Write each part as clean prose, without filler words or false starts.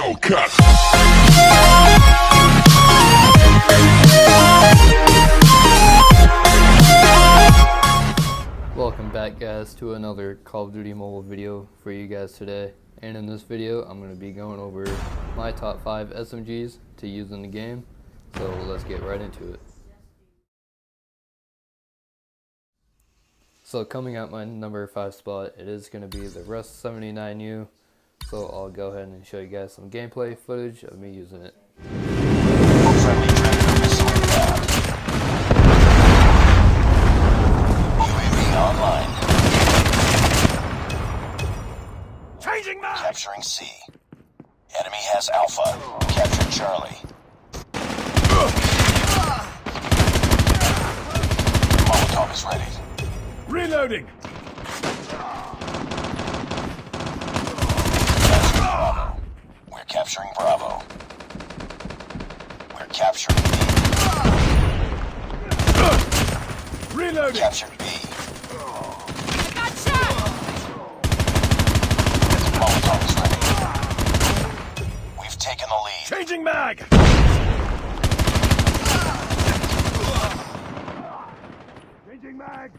Hellcat. Welcome back, guys, to another Call of Duty mobile video for you guys today. And in this video I'm going to be going over my top 5 SMGs to use in the game. So let's get right into it. So coming at my number 5 spot, it is going to be the Rust 79U. So I'll go ahead and show you guys some gameplay footage of me using it. Friendly Predator missile inbound. UAV online. Changing mag. Capturing C. Enemy has Alpha. Capture Charlie. Molotov is ready. Reloading. We're capturing Bravo. We're capturing B. Reloading. Captured B. Got shot! Molotov is ready. We've taken the lead. Changing mag. Changing mag.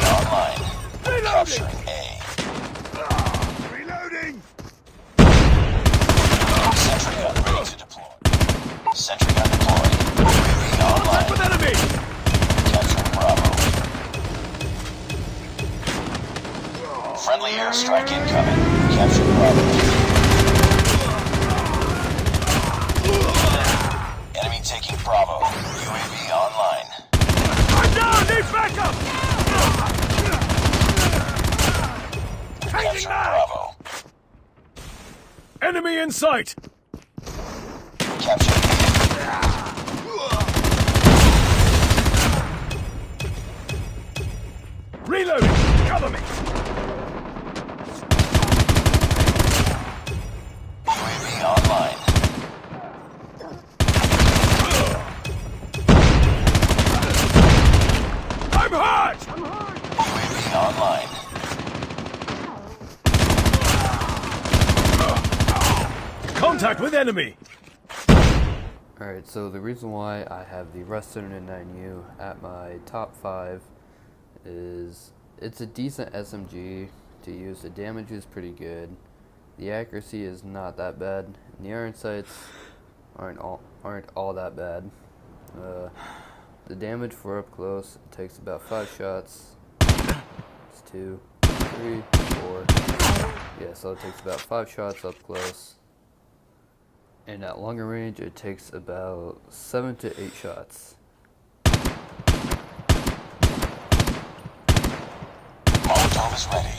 Online. Reloading. Capturing A. Reloading. Sentry gun ready to deploy. Sentry gun deployed. UAV online. With enemy. Capturing Bravo. Friendly airstrike incoming. Capture Bravo. Enemy taking Bravo. UAV online. I'm down. Need backup. Capture Bravo. Enemy in sight. Capture B. Reloading. Cover me. UAV online. I'm hurt. UAV online. Contact with enemy. Alright, so the reason why I have the Rust 79U at my top 5 is it's a decent SMG to use. The damage is pretty good. The accuracy is not that bad. And the iron sights aren't all that bad. The damage for up close, it takes about 5 shots. It's 2, 3, 4. Yeah, so it takes about 5 shots up close. And at longer range, it takes about 7 to 8 shots. Molotov is ready.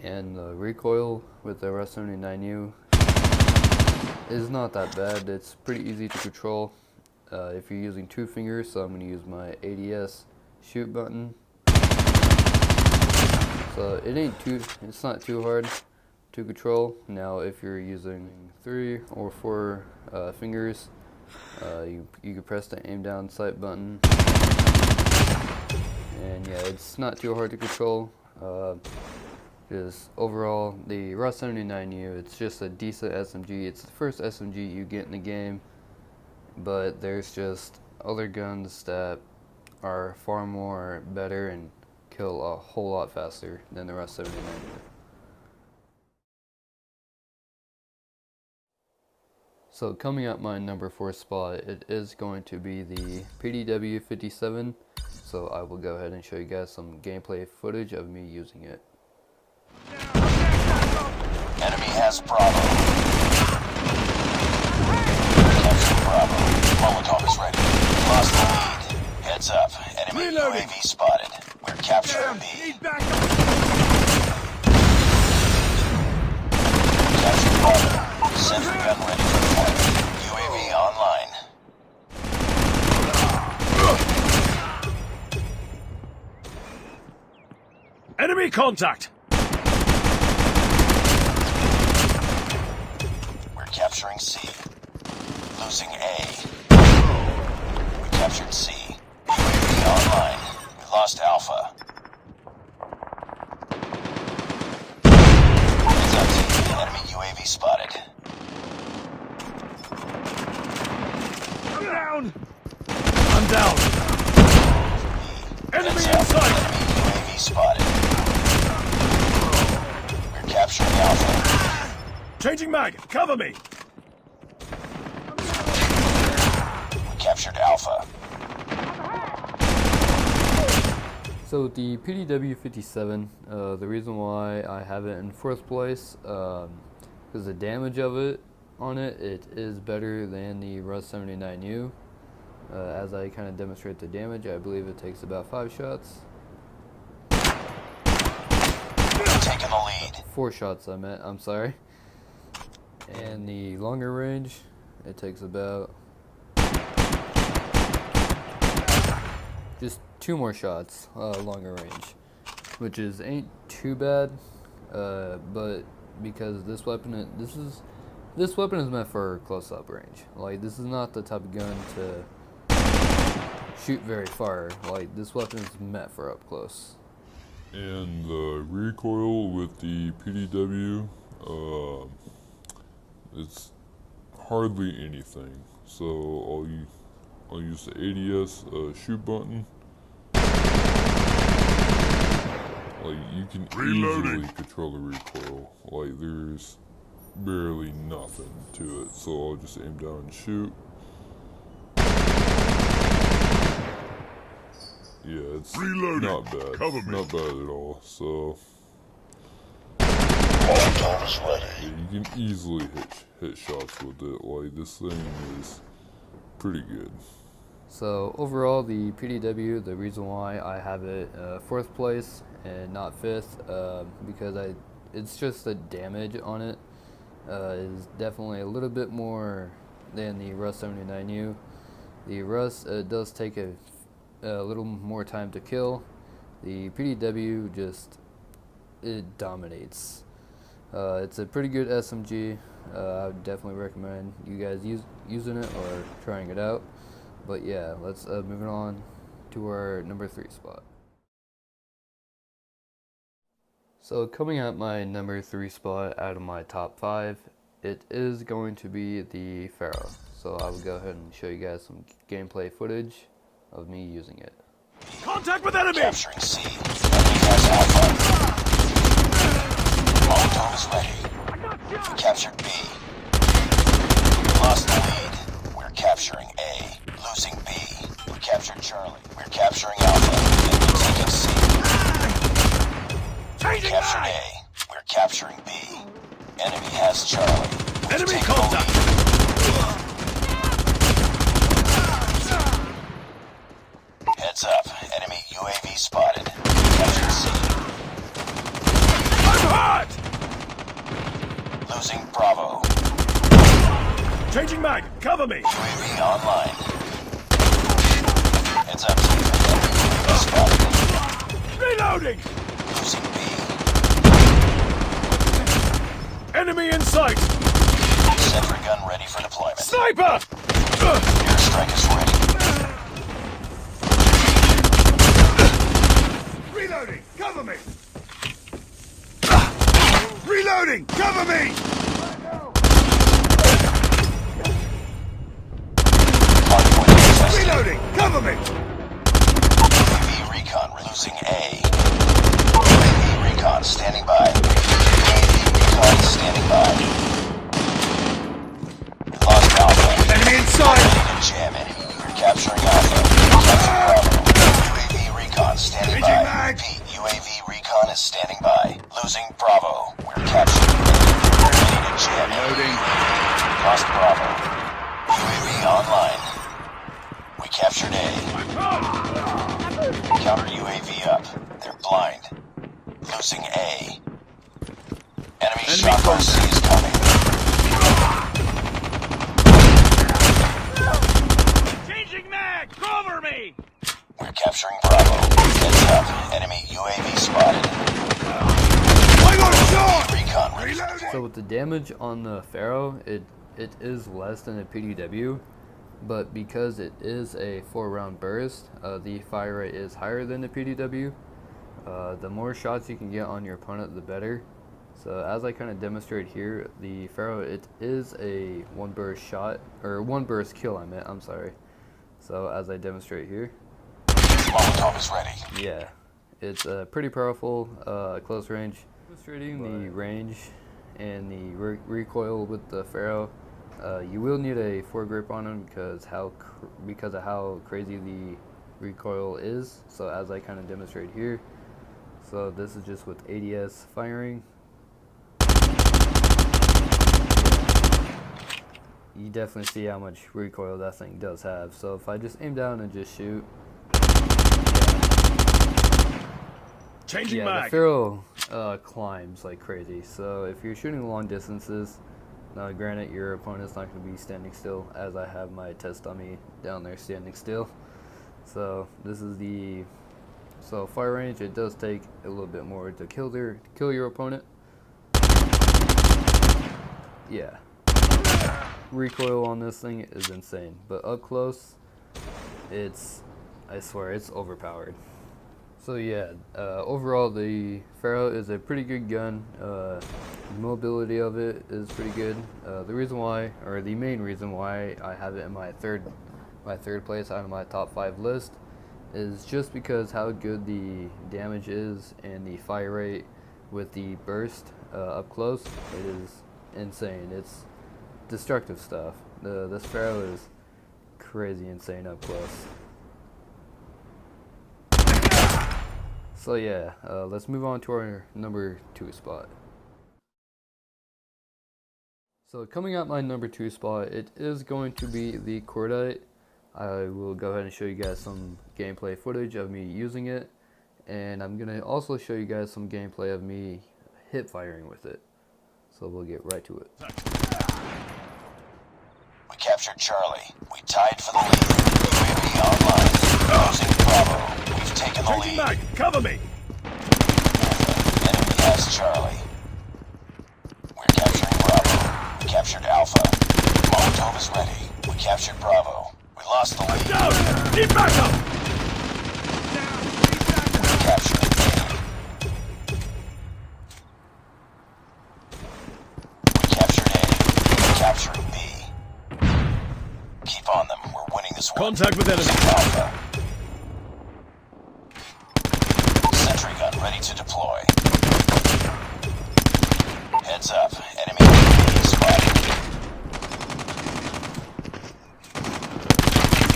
And the recoil with the Rust 79U is not that bad. It's pretty easy to control if you're using 2 fingers. So I'm going to use my ADS shoot button. So it's not too hard to control. Now if you're using 3 or 4 fingers, you can press the aim down sight button, and yeah, it's not too hard to control. Because overall, the Rust 79U, it's just a decent SMG. It's the first SMG you get in the game, but there's just other guns that are far more better and kill a whole lot faster than the Rust 79U. So coming at my number 4 spot, it is going to be the PDW-57. So I will go ahead and show you guys some gameplay footage of me using it. Enemy has Bravo. Capture Bravo. Molotov is ready. Lost the lead. Heads up. Enemy Reloading. UAV spotted. We're capturing B. Need backup. Capture Bravo. Sentry gun ready for deployment. UAV online. Enemy contact. We're capturing C. Losing A. We captured C. UAV online. Alpha. Heads up, team. Enemy UAV spotted. I'm down. I'm down. Enemy Heads up. in sight. Enemy UAV spotted. We're capturing Alpha. Changing mag. Cover me. We captured Alpha. So the PDW-57, the reason why I have it in fourth place, because the damage of it on it is better than the Rust 79U. As I kind of demonstrate the damage, I believe it takes about 5 shots. Taking the lead. 4 shots I meant, I'm sorry. And the longer range, it takes about just 2 more shots longer range, which ain't too bad, but because this weapon is meant for close-up range. Like, this is not the type of gun to shoot very far. Like, this weapon is meant for up close. And the recoil with the PDW, it's hardly anything. So I'll use the ADS shoot button. Like, you can easily control the recoil. Like, there's barely nothing to it. So I'll just aim down and shoot. Yeah, it's not bad. Cover me. Not bad at all. So Molotov is ready. yeah, you can easily hit shots with it. Like, this thing is pretty good. So overall, the PDW, the reason why I have it 4th place and not 5th, because it's just the damage on it is definitely a little bit more than the Rust 79U. The Rust does take a little more time to kill. The PDW it dominates. It's a pretty good SMG. I would definitely recommend you guys using it or trying it out. But yeah, let's move on to our number 3 spot. So coming at my number 3 spot out of my top 5, it is going to be the FARO. So I will go ahead and show you guys some gameplay footage of me using it. Contact with enemy. Capturing C. Enemy has Alpha. Molotov is ready. We captured B. We lost the lead. We're capturing A. Losing B. We captured Charlie. We're capturing Alpha. Enemy taking C. We captured A. We're capturing B. Enemy has Charlie. We've Enemy taken the contact. lead. Heads up. Enemy UAV spotted. Captured C. I'm hot. Losing Bravo. Changing mag. Cover me. UAV online. Heads up, team. Enemy UAV spotted. Reloading. Losing B. Enemy in sight. Sentry gun ready for deployment. Sniper. Airstrike is ready. Reloading. Cover me. Reloading. Cover me. Hardpoint contested. Reloading. Cover me. UAV recon losing A. UAV recon standing by. UAV recon standing by. We lost Alpha. Enemy inside. Ready to jam enemy. We're capturing Alpha. Capturing Bravo. UAV recon standing by. Changing mag. Repeat, UAV recon is standing by. Losing Bravo. We're capturing A. Ready to jam enemy. Lost Bravo. UAV online. We captured A. Counter UAV up. They're blind. Losing A. Enemy shotgun C is coming. Changing mag. Cover me. We're capturing Bravo. Heads up. Enemy UAV spotted. I got shot. Recon ready for Reloading. So with the damage on the FARO, it is less than a PDW, but because it is a 4-round burst, the fire rate is higher than the PDW. The more shots you can get on your opponent, the better. So as I kind of demonstrate here, the FARO, it is a 1 burst shot, or 1 burst kill I'm sorry. So as I demonstrate here. Molotov is ready. Yeah, it's pretty powerful, close range. Demonstrating the range and the recoil with the FARO, you will need a foregrip on them because of how crazy the recoil is. So as I kind of demonstrate here, so this is just with ADS firing. You definitely see how much recoil that thing does have. So if I just aim down and just shoot, Changing the mag. FARO climbs like crazy. So if you're shooting long distances, now granted your opponent's not going to be standing still, as I have my test dummy down there standing still. So this is the fire range. It does take a little bit more to kill your opponent. Yeah. Recoil on this thing is insane, but up close, I swear it's overpowered. So yeah, overall the FARO is a pretty good gun. Mobility of it is pretty good. The reason why, or the main reason why I have it in my third place out of my top 5 list, is just because how good the damage is and the fire rate with the burst up close. It is insane. It's destructive stuff. This FARO is crazy insane up close. So yeah, let's move on to our number 2 spot. So coming out my number 2 spot, it is going to be the Cordite. I will go ahead and show you guys some gameplay footage of me using it, and I'm going to also show you guys some gameplay of me hip firing with it. So we'll get right to it. We captured Charlie. We tied for the lead. UAV online. Losing Bravo. We've taken the Changing lead. mag. Cover me. Enemy has Charlie. We're capturing Bravo. We captured Alpha. Molotov is ready. We captured Bravo. We lost the lead. Down. Need backup. We captured A. We captured A. We captured B. Keep on them. We're winning this one. Contact with enemy. Losing Alpha. Sentry gun ready to deploy. Heads up. Enemy UAV spotted.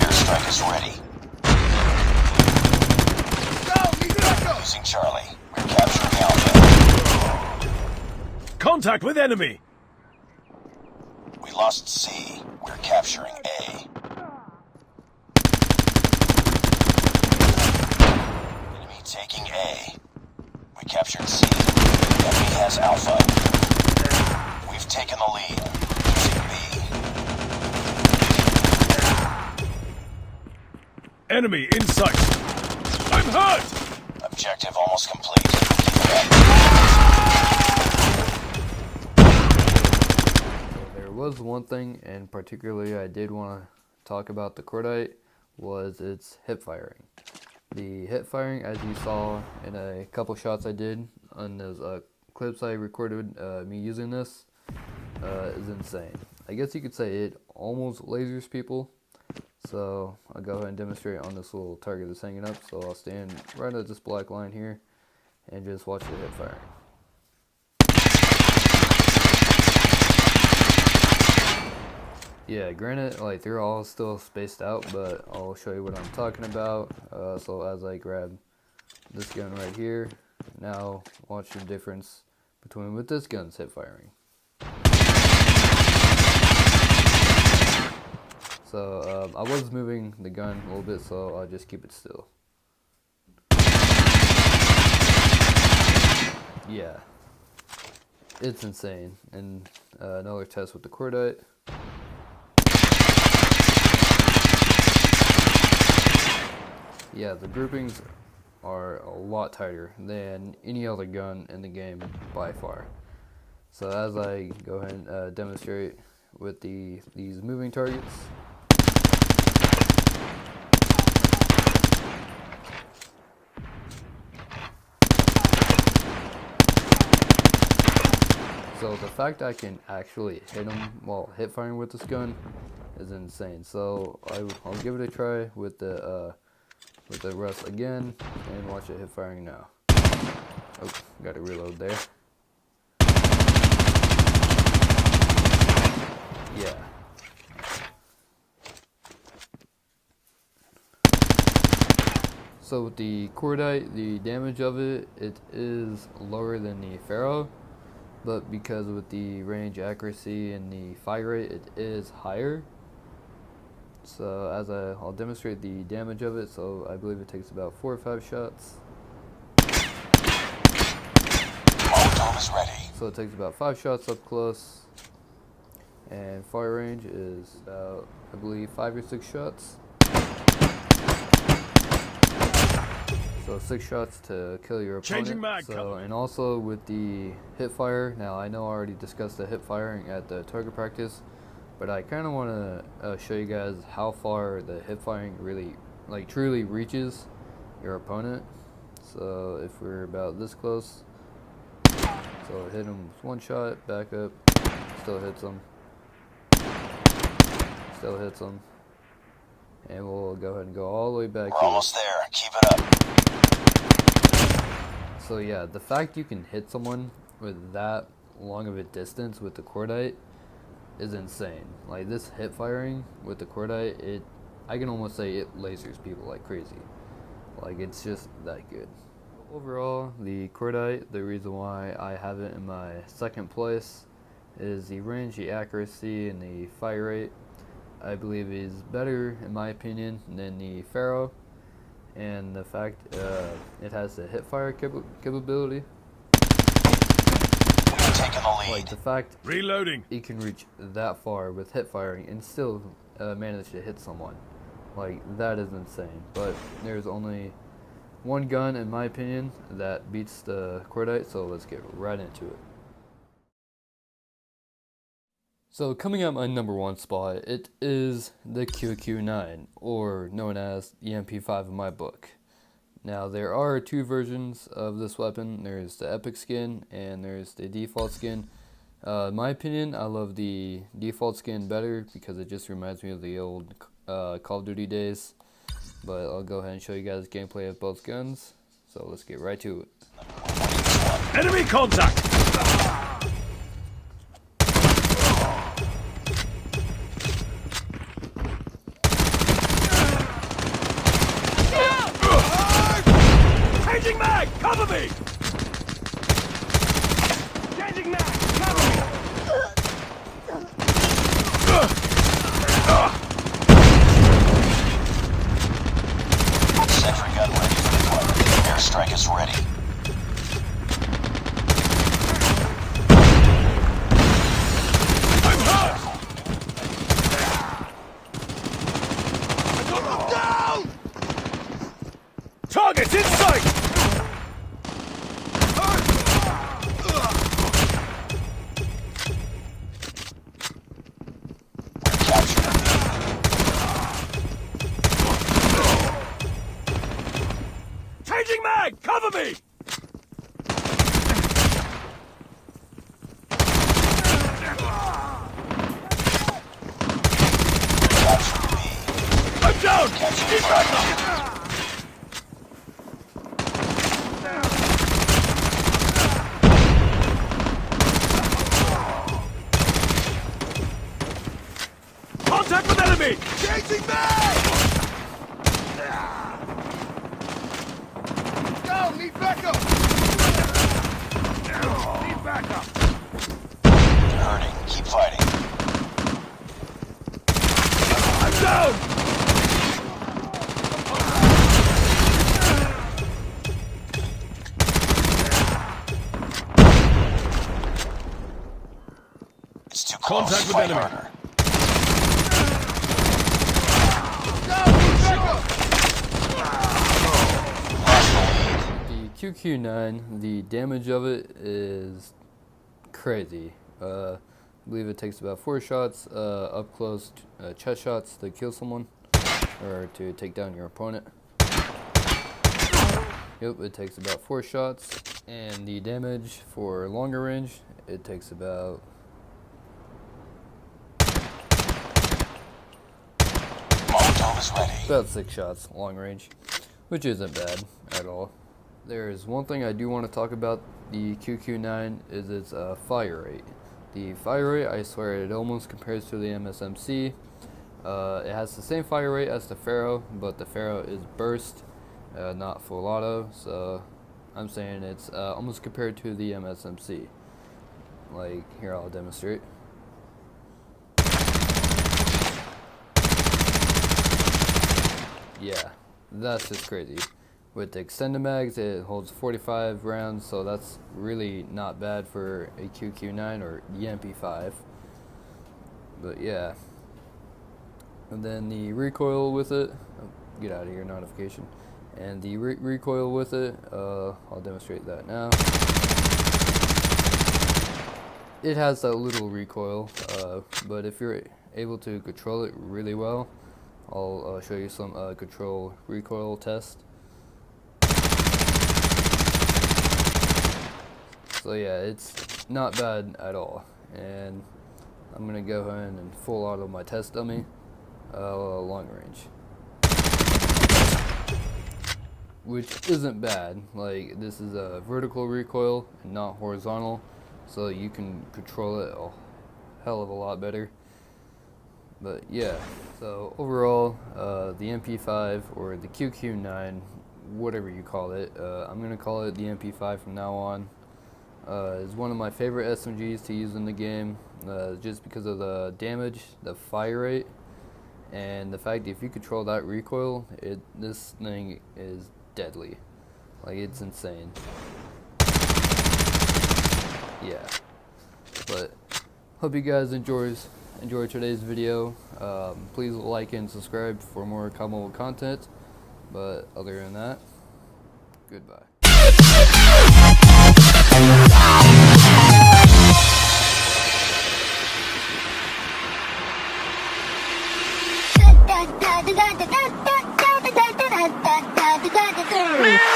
Airstrike is ready. Down. Need backup. Losing Charlie. We're capturing Alpha. Contact with enemy. We lost C. We're capturing A. Enemy taking A. We captured C. Enemy has Alpha. We've taken the lead. Losing B. Enemy in sight. I'm hurt. Objective almost complete. Keep it up. There was one thing, and particularly I did want to talk about the Cordite, was its hip firing. The hip firing, as you saw in a couple shots I did on those clips I recorded me using this, is insane. I guess you could say it almost lasers people. So I'll go ahead and demonstrate on this little target that's hanging up. So I'll stand right at this black line here and just watch the hip firing. Yeah, granted, like they're all still spaced out, but I'll show you what I'm talking about. So as I grab this gun right here, now watch the difference between with this gun's hip firing. So I was moving the gun a little bit, so I'll just keep it still. Yeah, it's insane. And another test with the Cordite. Yeah, the groupings are a lot tighter than any other gun in the game by far. So as I go ahead and demonstrate with these moving targets, So the fact I can actually hit him while hip firing with this gun is insane. So I'll give it a try with the rest again and watch it hip firing now. Oh, got to reload there. Yeah. So with the cordite, the damage of it is lower than the FARO, but because with the range, accuracy, and the fire rate, it is higher. So as I'll demonstrate the damage of it. So I believe it takes about 4 or 5 shots. Molotov is ready. So it takes about 5 shots up close, and fire range is about, I believe, 5 or 6 shots. So 6 shots to kill your opponent. Changing mag, so, and also with the hip fire, now I know I already discussed the hip firing at the target practice, but I kind of want to show you guys how far the hip firing really, like, truly reaches your opponent. So if we're about this close, so hit him with 1 shot, back up, still hits him, still hits him, and we'll go ahead and go all the way back We're here. almost there. Keep it up. So yeah, the fact you can hit someone with that long of a distance with the cordite is insane. Like, this hip firing with the cordite, I can almost say it lasers people like crazy. Like, it's just that good. Overall, the cordite, the reason why I have it in my second place is the range, the accuracy, and the fire rate. I believe is better, in my opinion, than the FARO. And the fact it has the hip fire capability. We've taken the lead. Like, the fact Reloading. it can reach that far with hip firing and still manage to hit someone. Like, that is insane. But there's only one gun, in my opinion, that beats the cordite, so let's get right into it. So coming at my number 1 spot, it is the QQ9, or known as the MP5 in my book. Now, there are 2 versions of this weapon. There's the epic skin and there's the default skin. In my opinion, I love the default skin better because it just reminds me of the old Call of Duty days. But I'll go ahead and show you guys gameplay of both guns. So let's get right to it. Enemy contact. Changing mag! Cover me! Changing mag! Cover me! Sentry gun ready for deployment. Airstrike is ready. I'm hurt! I got them down! Target in sight! Changing mag! Cover me! I'm down! Keep back up! Contact with enemy! Changing mag! Go! Need backup! Need backup! You're hurting. Keep fighting. I'm down! It's too close. Contact with Fight enemy. harder. The QQ9, the damage of it is crazy. I believe it takes about 4 shots up close, chest shots to kill someone, or to take down your opponent. Yep, it takes about 4 shots, And the damage for longer range, it takes about Molotov is ready. about 6 shots long range, which isn't bad at all. There's one thing I do want to talk about the QQ9 is its fire rate. The fire rate, I swear, it almost compares to the MSMC. It has the same fire rate as the FARO, but the FARO is burst, not full auto, so I'm saying it's almost compared to the MSMC. Like, here, I'll demonstrate. Yeah, that's just crazy. With the extended mags, it holds 45 rounds, so that's really not bad for a QQ9 or the MP5. But yeah. And then the recoil with it, oh, get out of here, notification. And the recoil with it, I'll demonstrate that now. It has that little recoil, but if you're able to control it really well, I'll show you some control recoil test. So yeah, it's not bad at all. And I'm gonna go ahead and full auto my test dummy, long range, which isn't bad. Like, this is a vertical recoil and not horizontal, so you can control it a hell of a lot better. But yeah, so overall, the MP5 or the QQ9, whatever you call it, I'm gonna call it the MP5 from now on. Is one of my favorite SMGs to use in the game, just because of the damage, the fire rate, and the fact that if you control that recoil, this thing is deadly. Like, it's insane. Yeah. But hope you guys enjoy today's video. Please like and subscribe for more Combo content. But other than that, goodbye. Da da da da da da da da da da da da da da.